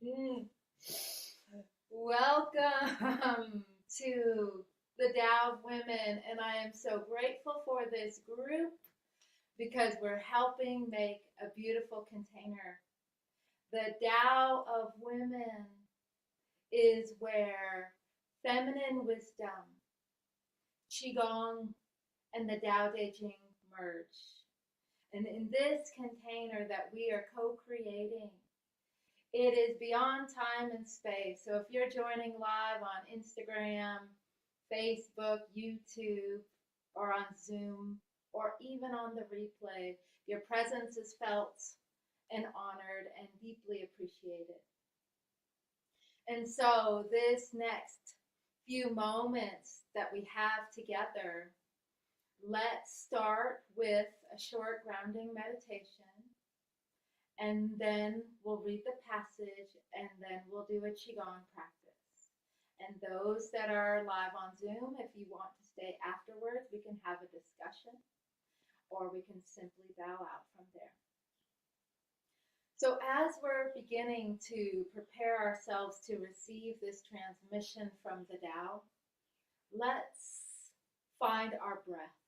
Mm. Welcome to the Tao of Women, and I am so grateful for this group because we're helping make a beautiful container. The Tao of Women is where feminine wisdom, Qigong, and the Tao Te Ching merge. And in this container that we are co creating, it is beyond time and space. So if you're joining live on Instagram, Facebook, YouTube, or on Zoom, or even on the replay, your presence is felt and honored and deeply appreciated. And so, this next few moments that we have together, let's start with a short grounding meditation. And then we'll read the passage, and then we'll do a Qigong practice. And those that are live on Zoom, if you want to stay afterwards, we can have a discussion, or we can simply bow out from there. So, as we're beginning to prepare ourselves to receive this transmission from the Tao, let's find our breath.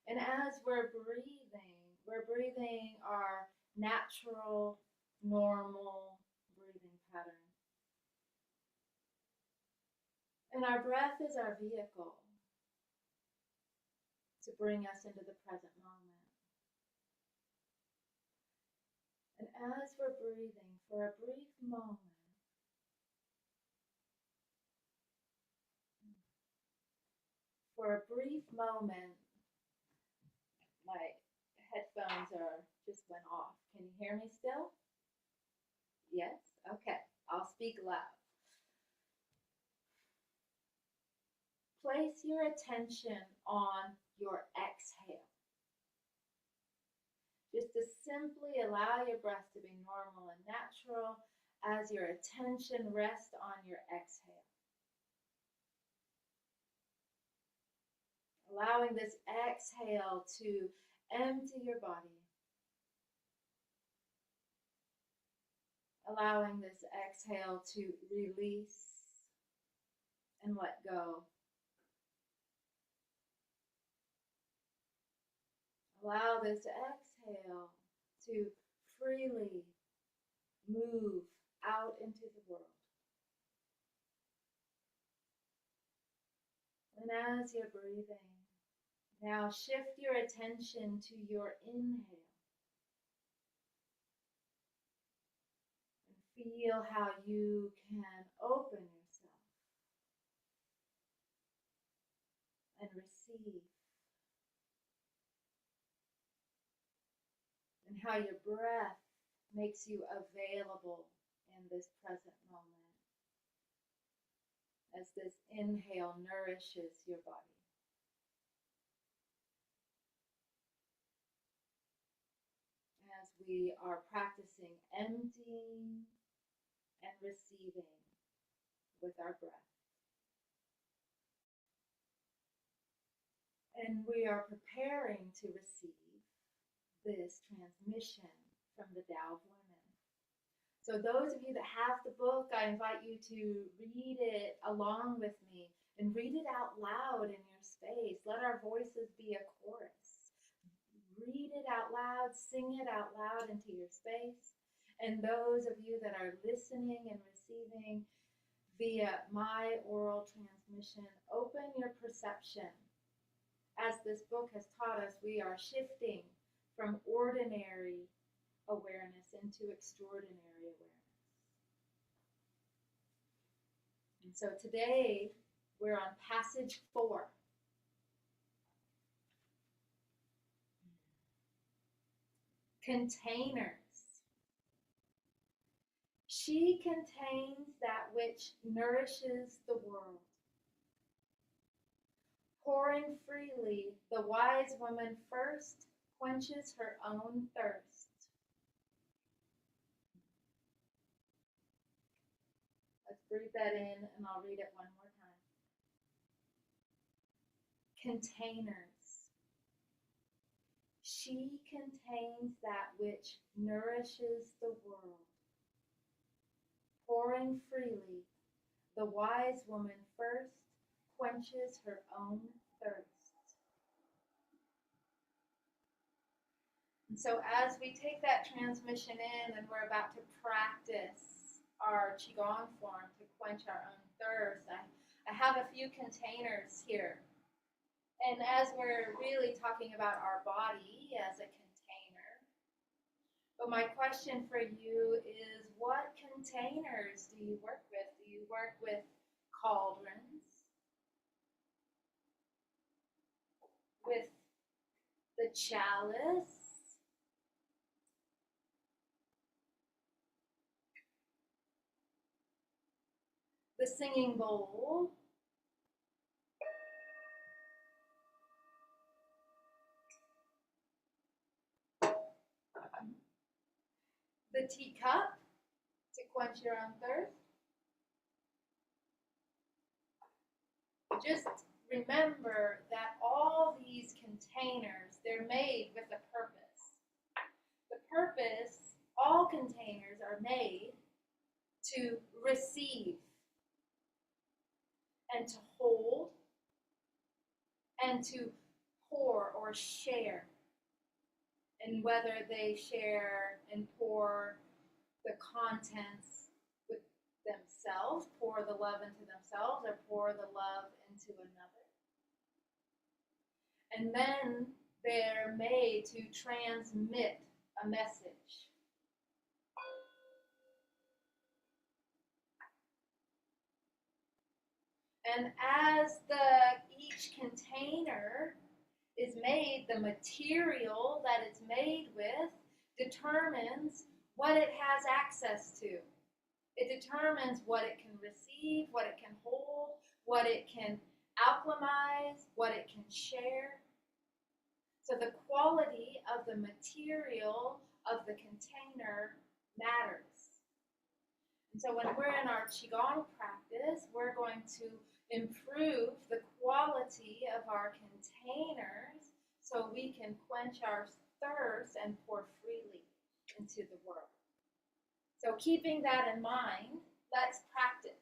And as we're breathing our natural, normal breathing pattern. And our breath is our vehicle to bring us into the present moment. And as we're breathing for a brief moment, my headphones are just went off. Can you hear me still? Yes? Okay, I'll speak loud. Place your attention on your exhale. Just to simply allow your breath to be normal and natural as your attention rests on your exhale. Allowing this exhale to empty your body. Allowing this exhale to release and let go. Allow this exhale to freely move out into the world. And as you're breathing, now shift your attention to your inhale. And feel how you can open yourself and receive. And how your breath makes you available in this present moment as this inhale nourishes your body. As we are practicing emptying and receiving with our breath. And we are preparing to receive this transmission from the Tao of Women. So those of you that have the book, I invite you to read it along with me and read it out loud in your space. Let our voices be a chorus. Read it out loud, sing it out loud into your space. And those of you that are listening and receiving via my oral transmission, open your perception. As this book has taught us, we are shifting from ordinary awareness into extraordinary awareness. And so today we're on passage 4. Containers. She contains that which nourishes the world. Pouring freely, the wise woman first quenches her own thirst. Let's breathe that in, and I'll read it one more time. Containers. She contains that which nourishes the world. pouring freely, the wise woman first quenches her own thirst. And so as we take that transmission in and we're about to practice our Qigong form to quench our own thirst, I have a few containers here. And as we're really talking about our body as a container, but my question for you is, what containers do you work with? Do you work with cauldrons? With the chalice? The singing bowl? The teacup to quench your own thirst? Just remember that all these containers, they're made with a purpose. The purpose, all containers are made to receive and to hold and to pour or share. And whether they share and pour the contents with themselves, pour the love into themselves, or pour the love into another. And then they're made to transmit a message. And as each container is made, the material that it's made with determines what it has access to. It determines what it can receive, what it can hold, what it can alchemize, what it can share. So the quality of the material of the container matters. And so when we're in our Qigong practice, we're going to improve the quality of our containers so we can quench our thirst and pour freely into the world. So keeping that in mind, let's practice.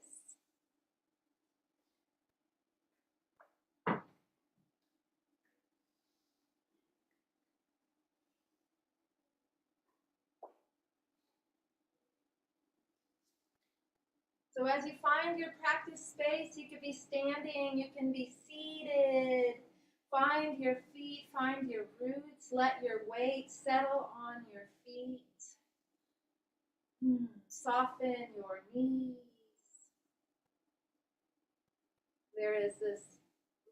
So as you find your practice space, you could be standing, you can be seated. Find your feet, find your roots. Let your weight settle on your feet. Soften your knees. There is this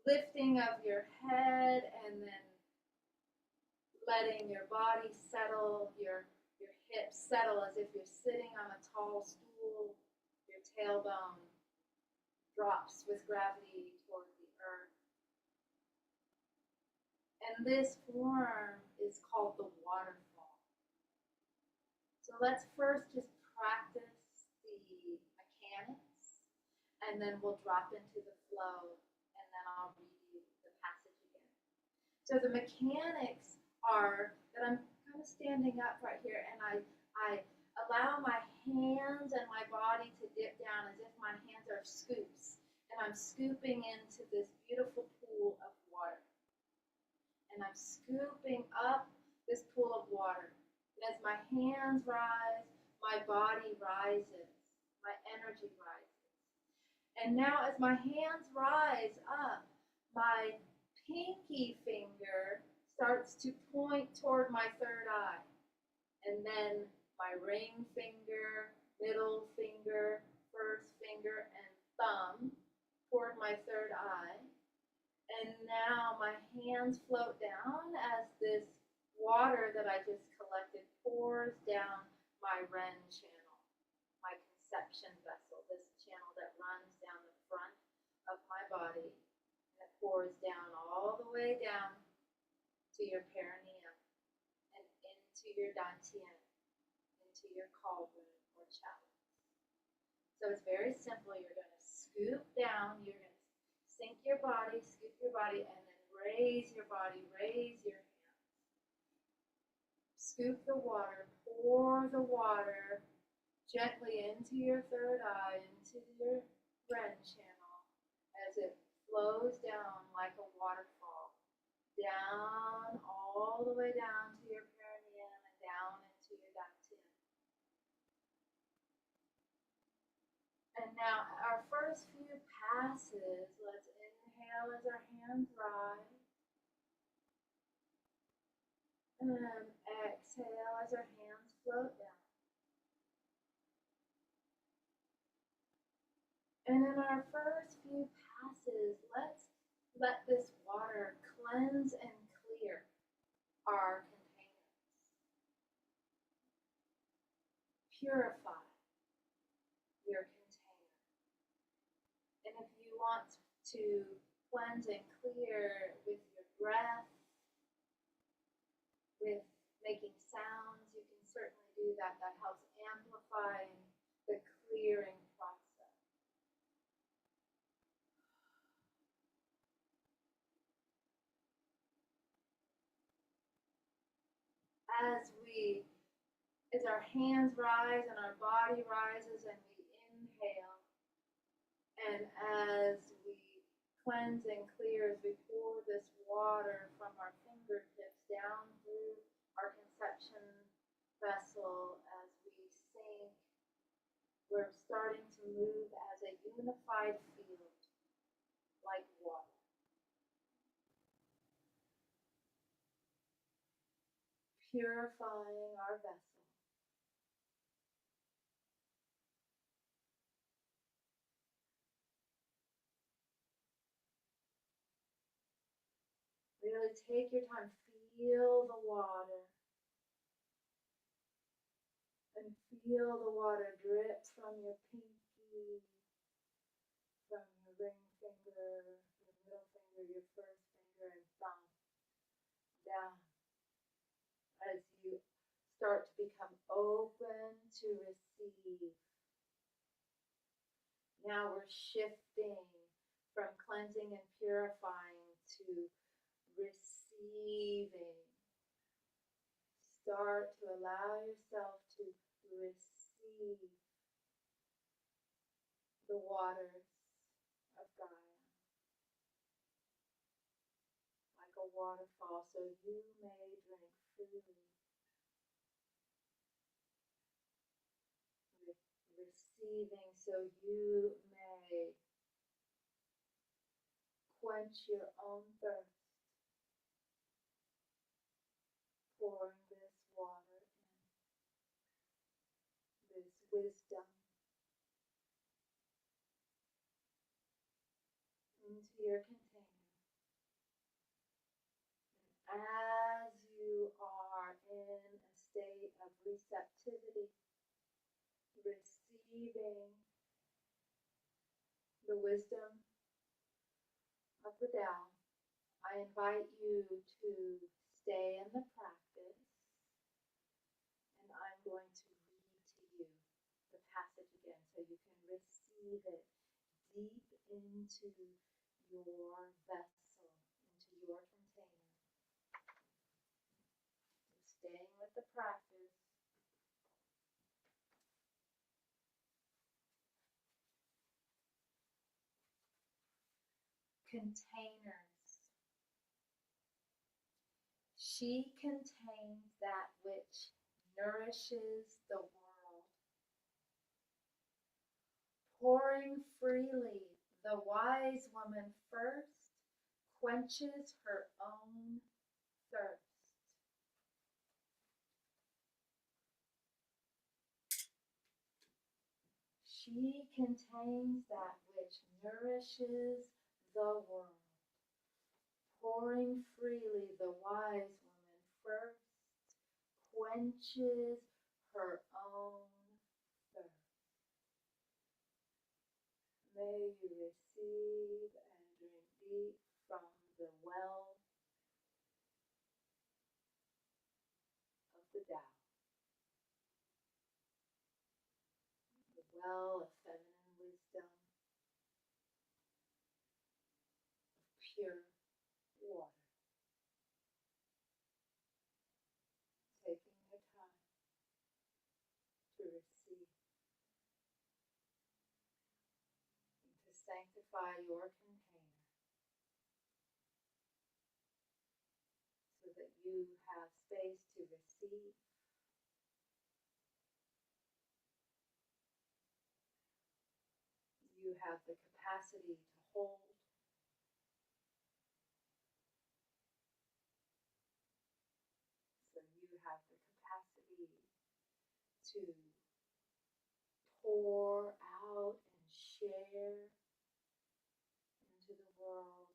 lifting of your head and then letting your body settle, your hips settle as if you're sitting on a tall stool. Your tailbone drops with gravity toward the earth. And this form is called the waterfall. So let's first just practice the mechanics, and then we'll drop into the flow, and then I'll read you the passage again. So the mechanics are that I'm kind of standing up right here, and I allow my hands and my body to dip down as if my hands are scoops, and I'm scooping into this beautiful pool of water. And I'm scooping up this pool of water. And as my hands rise, my body rises, my energy rises. And now as my hands rise up, my pinky finger starts to point toward my third eye. And then my ring finger, middle finger, first finger, and thumb toward my third eye. And now my hands float down as this water that I just collected pours down my Ren channel, my conception vessel, this channel that runs down the front of my body. And it pours down all the way down to your perineum and into your dantian, into your cauldron or chalice. So it's very simple. You're going to scoop down, you're going to sink your body, scoop your body, and then raise your body, raise your hands. Scoop the water, pour the water gently into your third eye into your ren channel as it flows down like a waterfall, down all the way down to your perineum and down into your dantian. And now our first few passes, let's inhale as our hands rise. And exhale as our hands float down. And in our first few passes, let's let this water cleanse and clear our containers. Purify your container. And if you want to cleanse and clear with your breath, with making sounds, you can certainly do that. That helps amplify the clearing process. As our hands rise and our body rises and we inhale, and as we cleanse and clear, as we pour this water from our fingertips down through our conception vessel, as we sink, we're starting to move as a unified field, like water. Purifying our vessel. Really take your time, feel the water. And feel the water drip from your pinky, from your ring finger, your middle finger, your first finger, and thumb down as you start to become open to receive. Now we're shifting from cleansing and purifying to receiving. Start to allow yourself to receive the waters of Gaia like a waterfall, so you may drink freely. Receiving, so you may quench your own thirst. Pouring this water in, this wisdom into your container. And as you are in a state of receptivity, receiving the wisdom of the Tao, I invite you to stay in the practice, and I'm going to read to you the passage again so you can receive it deep into your vessel, into your container. So staying with the practice. Containers. She contains that which nourishes the world. Pouring freely, the wise woman first quenches her own thirst. She contains that which nourishes the world. Pouring freely, the wise woman first quenches her own thirst. May you receive and drink deep from the well of the Tao. The well of feminine wisdom, of pure water. Taking your time to receive. sanctify your container so that you have space to receive. You have the capacity to hold. So you have the capacity to pour out and share into the world.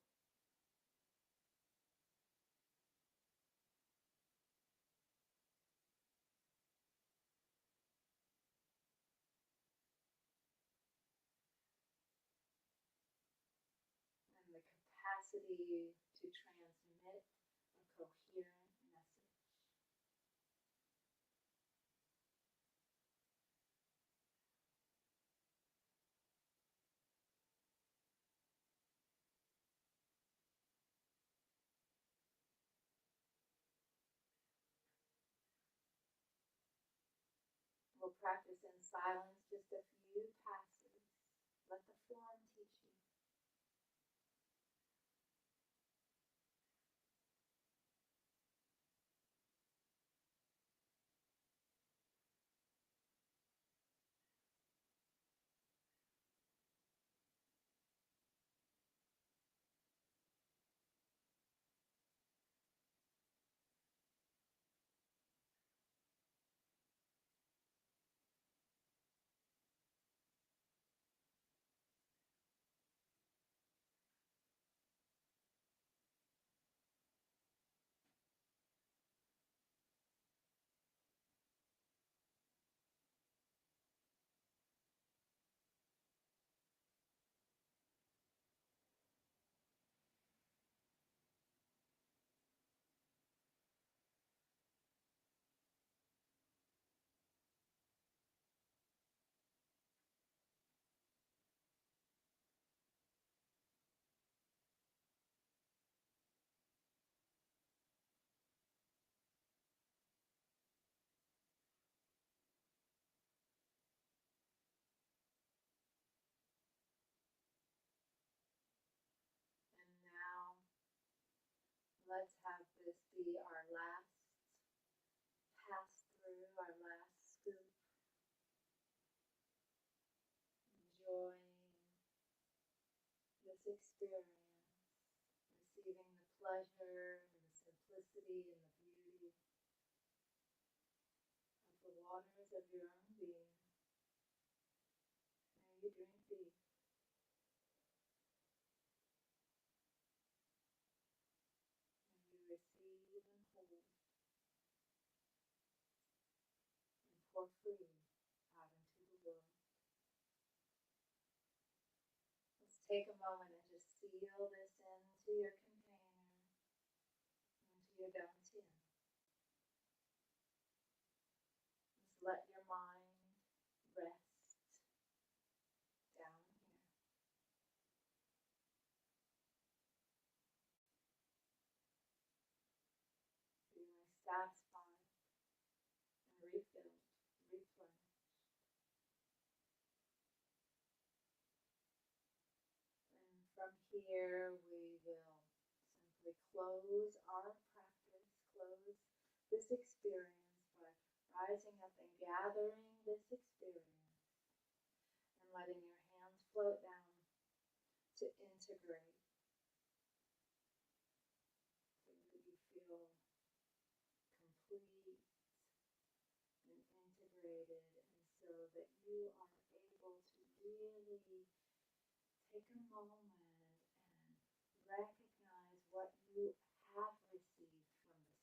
And the capacity to transmit a coherent message. We'll practice in silence just a few passes. Let the form teach you. And now, let's have this be our last pass through, our last scoop. Enjoying this experience, receiving the pleasure and the simplicity and the beauty of the waters of your own being. May you drink deep. May you receive and hold and pour free out into the world. Let's take a moment and just seal this into your container, into your dantian. Just let your mind rest down here. Feeling satisfied and refilled, replenished. And from here, we will simply close our practice, close this experience by rising up and gathering this experience and letting your hands float down to integrate so that you feel complete and integrated, and so that you are able to really take a moment and recognize what you have received from this experience,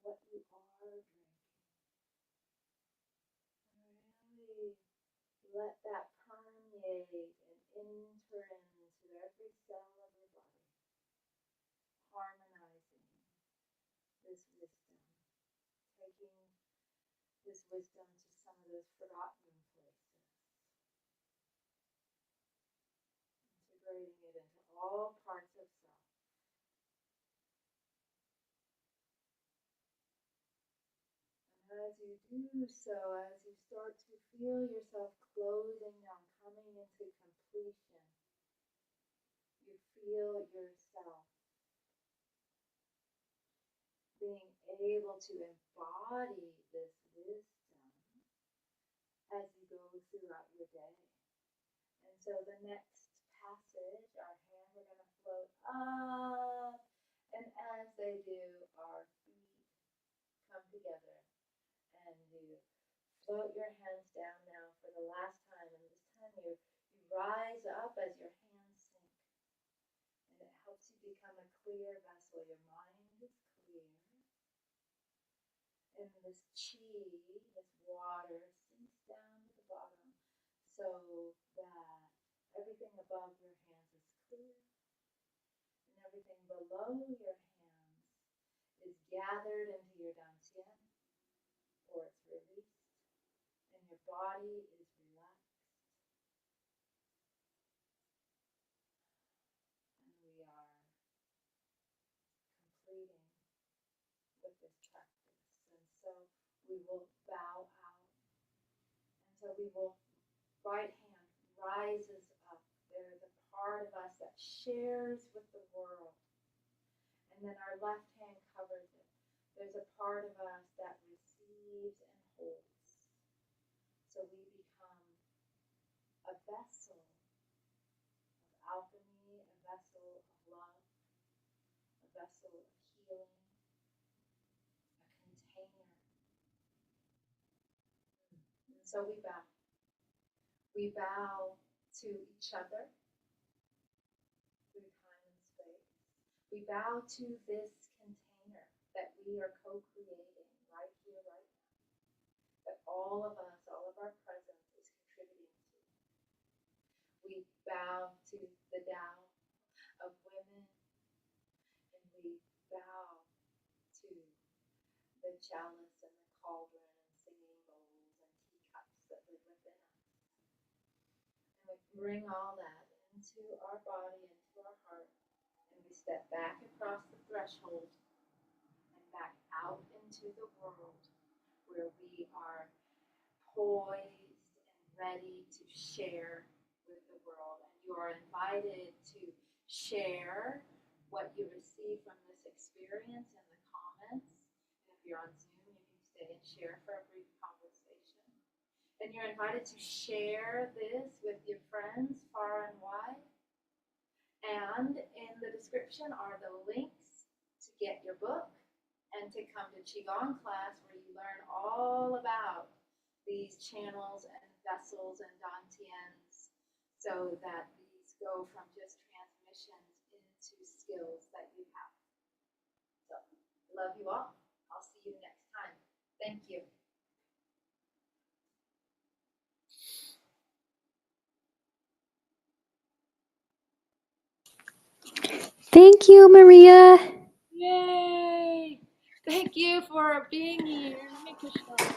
what you are drinking, and really let that permeate and enter into every cell of your body, harmonizing this wisdom, taking this wisdom to some of those forgotten places, integrating it into all parts of self. And as you do so, as you start to feel yourself closing down, coming into completion, you feel yourself being able to embody this wisdom as you go throughout your day. And so the next passage, our hands are going to float up, and as they do, our feet come together, and you float your hands down now for the last time, and this time you rise up as your hands sink, and it helps you become a clear vessel. Your mind is clear, and this chi, this water, sinks down to the bottom so that everything above your hands is clear, and everything below your hands is gathered into your dantian, or it's released, and your body is relaxed. And we are completing with this practice. And so we will bow out. And so we will, right hand rises up. There is a part of us that shares with the world. And then our left hand covers it. There's a part of us that receives and holds. So we become a vessel of alchemy, a vessel of love, a vessel of healing, a container. And so we bow. We bow to each other through time and space. We bow to this container that we are co-creating right here, right now. That all of us, all of our presence is contributing to. We bow to the Tao of women, and we bow to the chalice and the cauldron and singing bowls and teacups that live within us. And we bring all that into our body, into our heart, and we step back across the threshold and back out into the world where we are poised and ready to share with the world. And you are invited to share what you receive from this experience in the comments. And if you're on Zoom, you can stay and share for a brief conversation. And you're invited to share this with your friends far and wide. And in the description are the links to get your book and to come to Qigong class, where you learn all about these channels and vessels and dantians, so that these go from just transmissions into skills that you have. So, love you all. I'll see you next time. Thank you. Thank you, Maria. Yay! Thank you for being here. Let me push that.